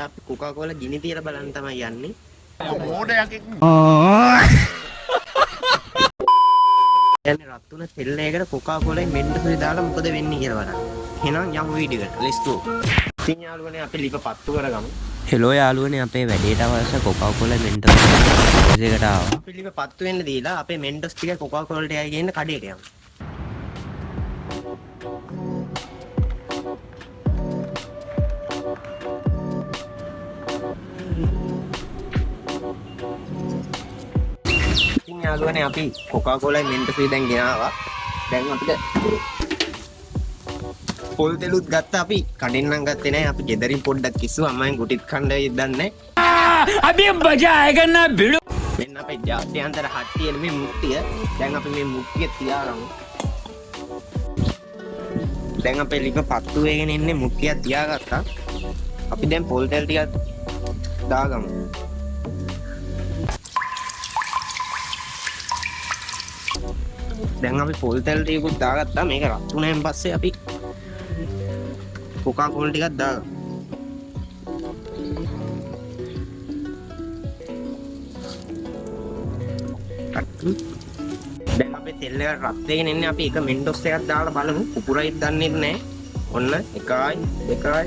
අපි කොකාකෝලා ගිනි තියලා බලන්න තමයි යන්නේ. මෝඩයකින් යන්නේ රත් තුන තෙල් එකකට කොකාකෝලයි මෙන්ඩසුයි දාලා මොකද වෙන්නේ කියලා බලන්න. එහෙනම් යමු වීඩියෝ එකට. let's go. ඉතින් යාළුවනේ අපි ලිප පත්තු කරගමු. හෙලෝ යාළුවනේ අපේ වැඩේට අවශ්‍ය කොකාකෝලා මෙන්ටස් එකට ආවා. අපි ලිප පත්තු වෙන්න දීලා අපේ මෙන්ඩස් ටික කොකාකෝලට යයි ගේන්න කඩේට යමු. ඉතින් යාළුවනේ අපි කොකාකෝලයි මෙන්ඩසුයි දැන් ගෙනාවා. දැන් අපිට පොල් තෙලුත් ගත්තා. අපි කඩෙන් නම් ගත්තේ නැහැ. අපි ගෙදරින් පොඩ්ඩක් කිස්සුවා. අම්මෙන් ගුටිත් කන්න වෙයිද දන්නේ නැහැ. අභි මජා ආයේगा ना भिड़ो. මෙන්න අපේ ජාත්‍යන්තර හට්ටියේ මේ මුට්ටිය. දැන් අපි මේ මුට්ටිය තියාගමු. දැන් අපේ ලිප පත්තු වෙගෙන ඉන්නේ මුට්ටිය තියාගත්තා. අපි දැන් පොල් තෙල් ටිකක් දාගමු. දැන් අපි පොල් තෙල් ටිකකුත් දාගත්තා. මේක රත් වුණාන් පස්සේ අපි කොකාකෝලා ටිකක් දාගමු. දැන් අපේ තෙල් එක රත් වෙගෙන ඉන්නේ. අපි එක මෙන්ඩොස් එකක් දාලා බලමු. කුපුරයිත් දන්නේ නැහැ. ඔන්න 1යි 2යි 3යි.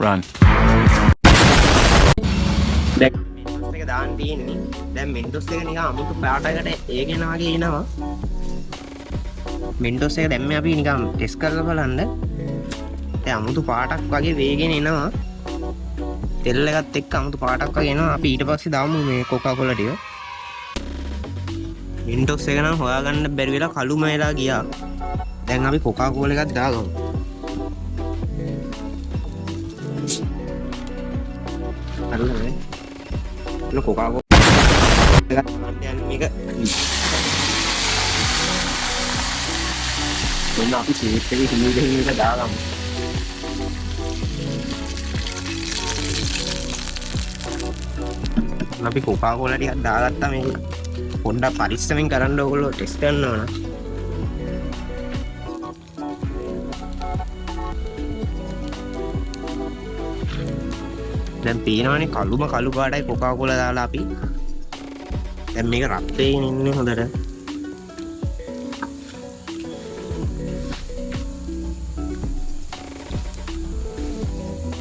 run දැන් මෙන්ඩොස් එක දාන්න තියෙන්නේ. දැන් මෙන්ඩොස් එක නිකන් අමුතු පාටයකට ඒගෙන වගේ එනවා. මෙන්ඩොස් එක දැම්මේ අපි නිකන් ටෙස්ට් කරලා බලන්න. දැන් අමුතු පාටක් වගේ වේගෙන එනවා. තෙල් එකත් එක්ක අමුතු පාටක් වගේ එනවා. අපි ඊට පස්සේ දාමු මේ කොකාකෝලා ටික. මෙන්ඩොස් එක නම් හොයාගන්න බැරි වෙලා කළුම වෙලා ගියා. දැන් අපි කොකාකෝලා එකක් දාගමු. හරිද? නේ කොකාකෝලා එකක් ගන්න මේක. මොන අපි සීට් එකේ හිමි දෙක දාගමු. අපි කොකාකෝලා ටිකක් දාගත්තා. මේක පොඩ්ඩක් පරිස්සමෙන් කරන්න ඕගොල්ලෝ ටෙස්ට් කරන්න ඕන. දැන් පේනවනේ කළුම කළු පාටයි කොකාකෝලා දාලා අපි. දැන් මේක රත් වෙගෙන ඉන්නේ හොඳට.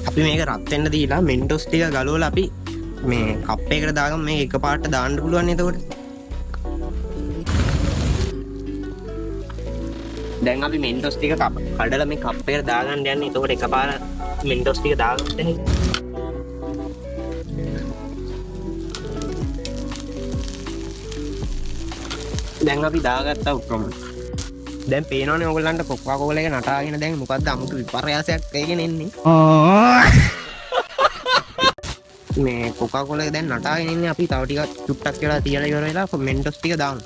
අපි මේක රත් වෙන්න දීලා මෙන්ඩොස් ටික ගලවලා අපි මේ කප් එකකට දාගමු. මේක එකපාරට දාන්න පුළුවන් නේද එතකොට? දැන් අපි මෙන්ඩොස් ටික කඩලා මේ කප් එකට දාගන්න යන්නේ. එතකොට එකපාර මෙන්ඩොස් ටික දාගත්තොත් එහෙනම් දැන් අපි දාගත්තා ඔක්කොම. දැන් පේනවනේ ඔයගොල්ලන්ට කොකාකෝලා එක නටාගෙන දැන් මොකද්ද අමුතු විපර්යාසයක් වෙගෙන එන්නේ. මේ කොකාකෝලා එක දැන් නටාගෙන ඉන්නේ. අපි තව ටිකක් චුට්ටක් වෙලා තියලා ඉවර වෙලා මෙන්ඩොස් ටික දාමු.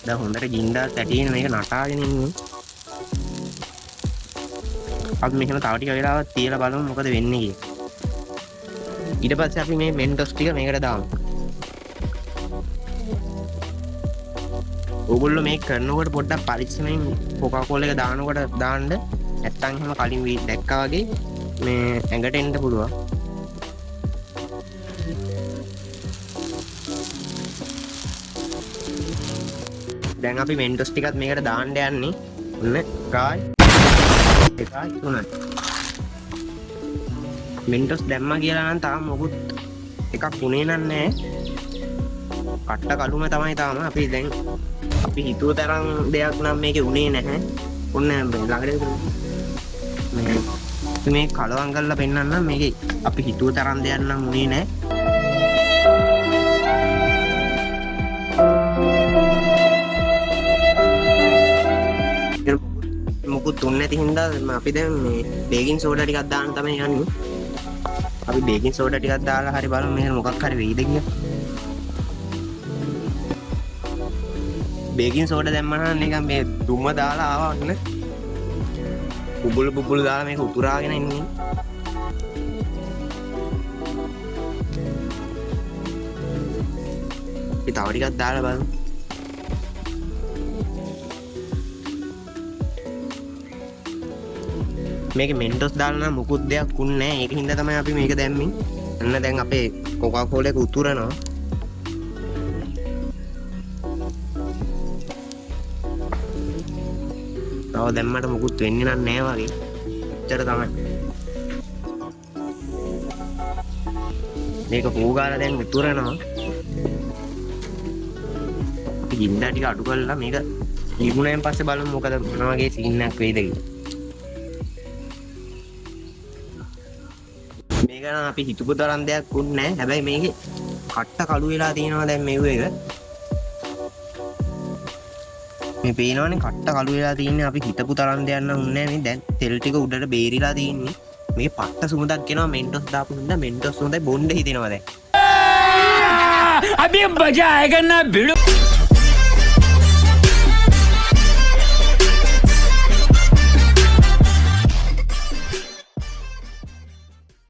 දැන් හොඳට ගින්දරත් ඇටියෙන් මේක නටාගෙන ඉන්නේ. අපි මෙහෙම තව ටික වෙලාවක් තියලා බලමු මොකද වෙන්නේ කියලා. ඊට පස්සේ අපි මේ මෙන්ඩොස් ටික මේකට දාමු. ඕගොල්ලෝ මේක කරනකොට පොඩ්ඩක් පරිස්සමෙන් කොකාකෝලා එක දානකොට දාන්න. නැත්තම් එහෙම කලින් දැක්කා වගේ මේ ඇඟට එන්න පුළුවන්. දැන් අපි මෙන්ඩොස් ටිකත් මේකට දාන්න යන්නේ. ඔන්න 1යි 2යි 3යි. මෙන්ඩොස් දැම්මා කියලා නම් තාම මොකුත් එකක් උනේ නැහැ. කට්ට කළුම තමයි තාම. අපි දැන් අපි හිතුව තරම් දෙයක් නම් මේකේ උනේ නැහැ. ඔන්න ළඟට මේ කලවම් කරලා පෙන්නන්නම්. මේකේ අපි හිතුව තරම් දෙයක් නම් උනේ නැහැ. මොකුත් උන්නේ නැති හින්දා අපි දැන් මේ බේකින් සෝඩා ටිකක් දාන්න තමයි යන්නේ. අපි බේකින් සෝඩා ටිකක් දාලා හරි බලමු මෙහෙම මොකක් හරි වෙයිද කියලා. බේකින් සෝඩා දැම්මම නිකන් මේ දුම දාලා ආවා ඔන්න. බුබුලු දාලා මේක උතුරාගෙන ඉන්නේ. අපි තව ටිකක් දාලා බලමු. මේක මෙන්ටොස් දාලා නම් මුකුත් දෙයක් උන්නේ නැහැ. ඒක හින්දා තමයි අපි මේක දැම්මේ. අන්න දැන් අපේ කොකා කෝලා එක උතුරනවා. තව දැම්මට මුකුත් වෙන්නේ නැහැ වගේ. එච්චර තමයි. මේක හොගාලා දැන් උතුරනවා. අපි ගින්දර ටික අඩු කරලා මේක ලිබුණෙන් පස්සේ බලමු මොකද මොන වගේ සීන් එකක් වෙයිද කියලා. මේක නම් අපි හිතපු තරම් දෙයක් උන්නේ නැහැ. හැබැයි මේකේ කට්ට කළු වෙලා තියෙනවා දැන් මේව එක. මේ පේනවනේ කට්ට කළු වෙලා තියෙන්නේ. අපි හිතපු තරම් දෙයක් නම් උන්නේ නැහැ. මේ දැන් තෙල් ටික උඩට බේරිලා තියෙන්නේ. මේ පට්ට සුමුදක් කියනවා මෙන්ටොස් දාපු හින්දා මෙන්ටොස් හොඳයි බොණ්ඩ හිතෙනවා දැන්. अभी मजा आएगा ना भिड़ो